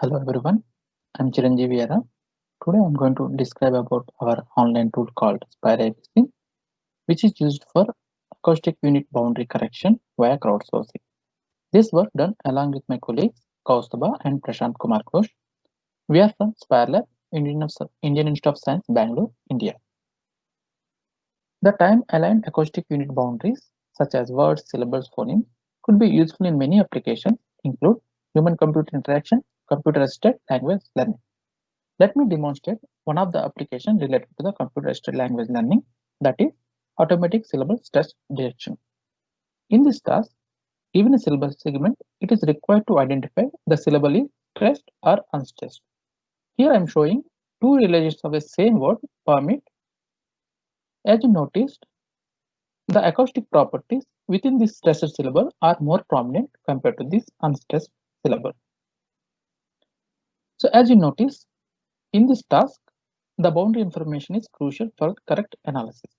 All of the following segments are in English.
Hello everyone, I'm Chiranjeevi Yara. Today I'm going to describe about our online tool called SpireAPC, which is used for acoustic unit boundary correction via crowdsourcing. This work done along with my colleagues Kaustubha and Prashant Kumar Ghosh. We are from SpireLab, Indian Institute of Science, Bangalore, India. The time-aligned acoustic unit boundaries, such as words, syllables, phonemes, could be useful in many applications, include human-computer interaction, computer-assisted language learning. Let me demonstrate one of the applications related to the computer-assisted language learning, that is automatic syllable stress detection. In this task, given a syllable segment, it is required to identify the syllable is stressed or unstressed. Here I am showing two realizations of the same word, permit. As you noticed, the acoustic properties within this stressed syllable are more prominent compared to this unstressed syllable. So as you notice, in this task, the boundary information is crucial for correct analysis.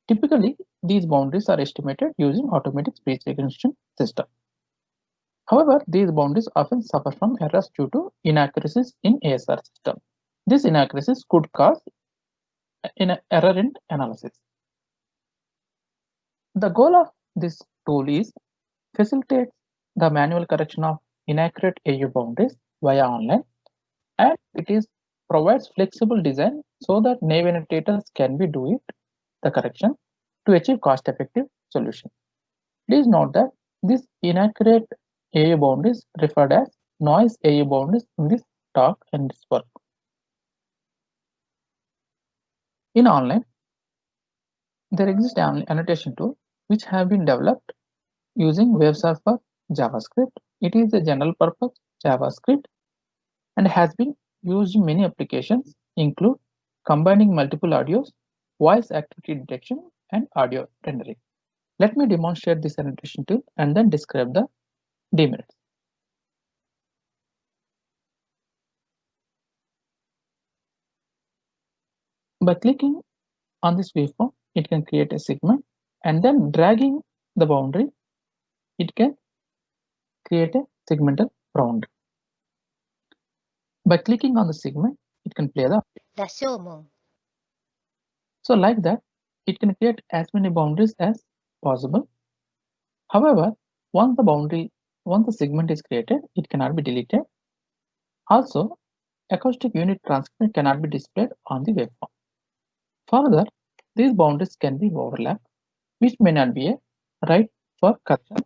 Typically, these boundaries are estimated using automatic speech recognition system. However, these boundaries often suffer from errors due to inaccuracies in ASR system. These inaccuracies could cause an error in analysis. The goal of this tool is facilitate the manual correction of inaccurate AU boundaries via online, and it is provides flexible design so that naive annotators can be do it the correction to achieve cost-effective solution. Please note that this inaccurate AU boundaries referred as noise AU boundaries in this talk and this work. In online, there exists an annotation tool which have been developed using WaveSurfer JavaScript. It is a general purpose JavaScript and has been used in many applications, include combining multiple audios, voice activity detection, and audio rendering. Let me demonstrate this annotation tool and then describe the demerits. By clicking on this waveform, it can create a segment, and then dragging the boundary, it can create a segmental boundary. By clicking on the segment, it can play the. So like that, it can create as many boundaries as possible. However, once the segment is created, it cannot be deleted. Also, acoustic unit transcript cannot be displayed on the waveform. Further, these boundaries can be overlapped, which may not be a right for correction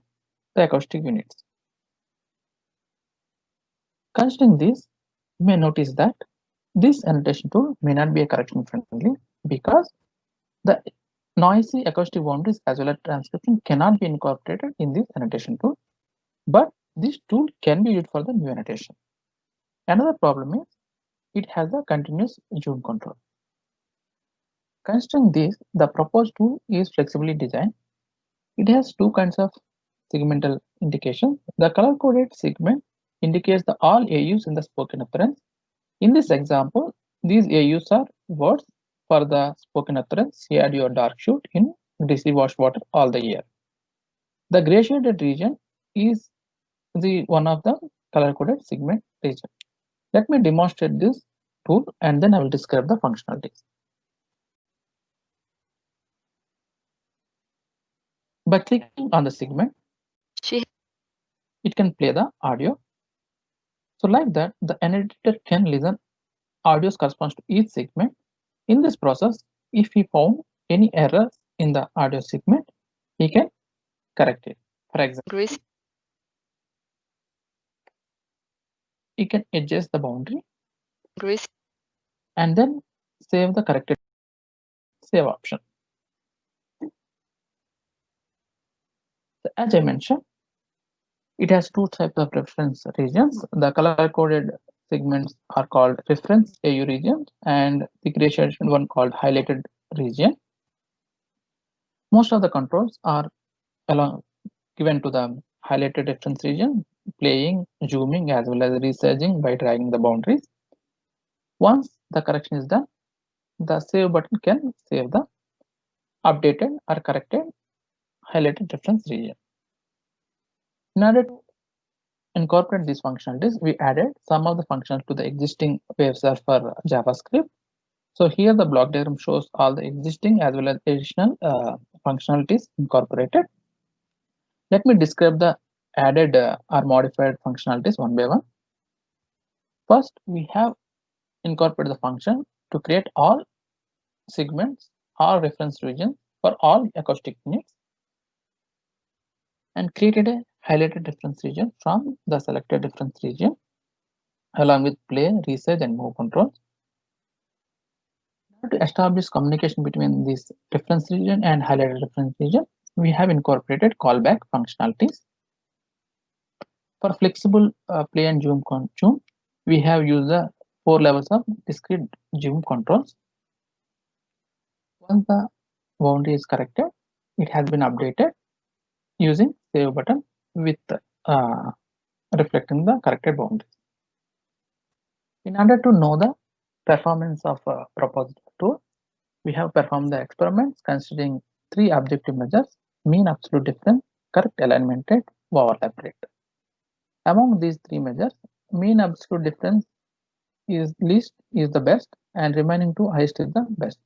the acoustic units. Considering this, you may notice that this annotation tool may not be a correction friendly because the noisy acoustic boundaries as well as transcription cannot be incorporated in this annotation tool, but this tool can be used for the new annotation. Another problem is it has a continuous zoom control. Considering this, the proposed tool is flexibly designed. It has two kinds of segmental indication. The color-coded segment indicates the all AUs in the spoken utterance. In this example, these AUs are words for the spoken utterance, had your dark shoot in DC wash water all the year. The gray shaded region is the one of the color-coded segment region. Let me demonstrate this tool and then I will describe the functionalities. By clicking on the segment, it can play the audio. So like that, the editor can listen audios corresponds to each segment. In this process, if he found any errors in the audio segment, he can correct it. For example, he can adjust the boundary and then save the corrected save option. So as I mentioned, it has two types of reference regions. The color-coded segments are called reference AU regions and the gray shaded one called highlighted region. Most of the controls are given to the highlighted reference region, playing, zooming, as well as resizing by dragging the boundaries. Once the correction is done, the save button can save the updated or corrected highlighted reference region. In order to incorporate these functionalities, we added some of the functions to the existing WebServer JavaScript. So here the block diagram shows all the existing as well as additional functionalities incorporated. Let me describe the added or modified functionalities one by one. First, we have incorporated the function to create all segments or reference regions for all acoustic units and created a highlighted reference region from the selected reference region along with play, resize, and move controls. To establish communication between this reference region and highlighted reference region, we have incorporated callback functionalities. For flexible play and zoom, we have used the 4 levels of discrete zoom controls. Once the boundary is corrected, it has been updated using save button with reflecting the corrected boundaries. In order to know the performance of a proposed tool, we have performed the experiments considering 3 objective measures: mean absolute difference, correct alignment rate, overlap rate. Among these 3 measures, mean absolute difference is least is the best and remaining 2 highest is the best.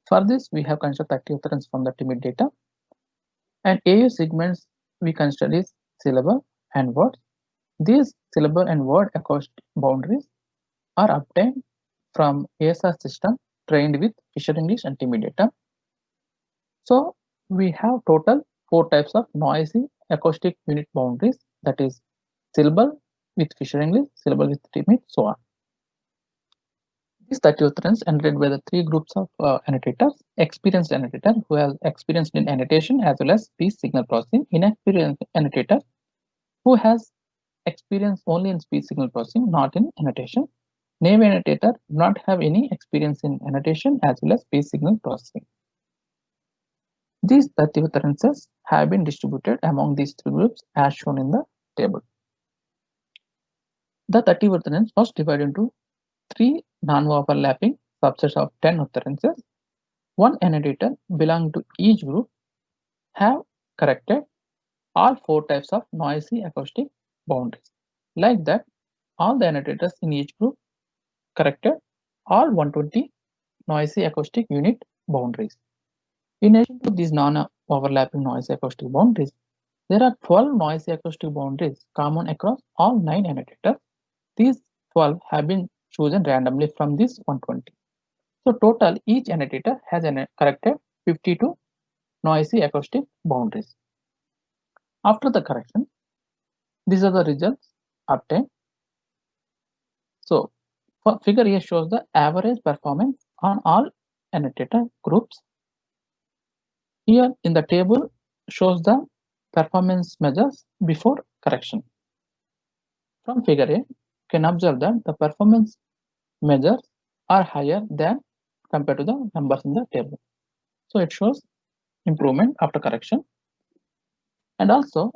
For this, we have considered 30 occurrence from the timid data, and AU segments we consider is syllable and words. These syllable and word acoustic boundaries are obtained from ASR system trained with Fisher English and timid data. So we have total 4 types of noisy acoustic unit boundaries, that is syllable with Fisher English, syllable with timid, so on. These 30 occurrences entered by the 3 groups of annotators: experienced annotator who has experienced in annotation as well as speech signal processing, inexperienced annotator who has experience only in speech signal processing, not in annotation. Naive annotator do not have any experience in annotation as well as speech signal processing. These 30 occurrences have been distributed among these 3 groups as shown in the table. The 30 occurrences was divided into 3 non-overlapping subsets of 10 occurrences. One annotator belonging to each group have corrected all 4 types of noisy acoustic boundaries. Like that, all the annotators in each group corrected all 120 noisy acoustic unit boundaries. In addition to these non-overlapping noisy acoustic boundaries, there are 12 noisy acoustic boundaries common across all 9 annotators. These 12 have been chosen randomly from this 120. So total, each annotator has corrected 52 noisy acoustic boundaries. After the correction, these are the results obtained. So figure here shows the average performance on all annotator groups. Here in the table shows the performance measures before correction. From figure A, you can observe that the performance measures are higher than compared to the numbers in the table. So it shows improvement after correction. And also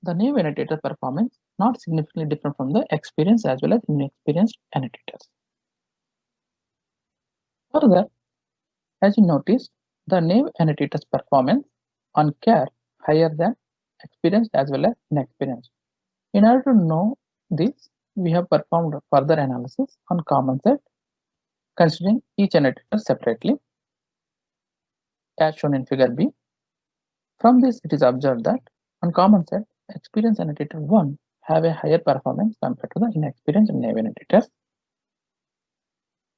the naive annotator performance not significantly different from the experienced as well as inexperienced annotators. Further, as you notice, the naive annotator's performance on care higher than experienced as well as inexperienced. In order to know this, we have performed further analysis on common set, considering each annotator separately, as shown in figure B. From this, it is observed that on common set, experienced annotator 1 have a higher performance compared to the inexperienced and naive annotators.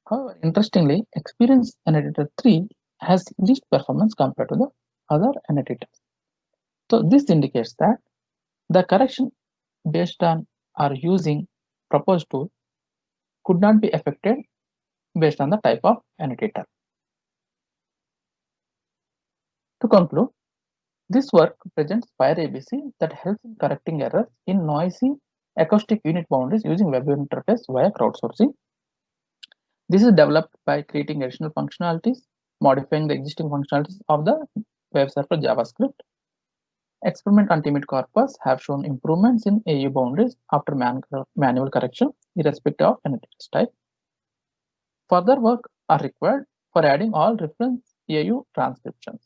However, interestingly, experienced annotator 3 has least performance compared to the other annotators. So this indicates that the correction based on or using proposed tool could not be affected based on the type of annotator. To conclude, this work presents Spire ABC that helps in correcting errors in noisy acoustic unit boundaries using web interface via crowdsourcing. This is developed by creating additional functionalities, modifying the existing functionalities of the WebServer JavaScript. Experiment on timid corpus have shown improvements in AU boundaries after manual correction, irrespective of annotator's type. Further work are required for adding all reference AU transcriptions.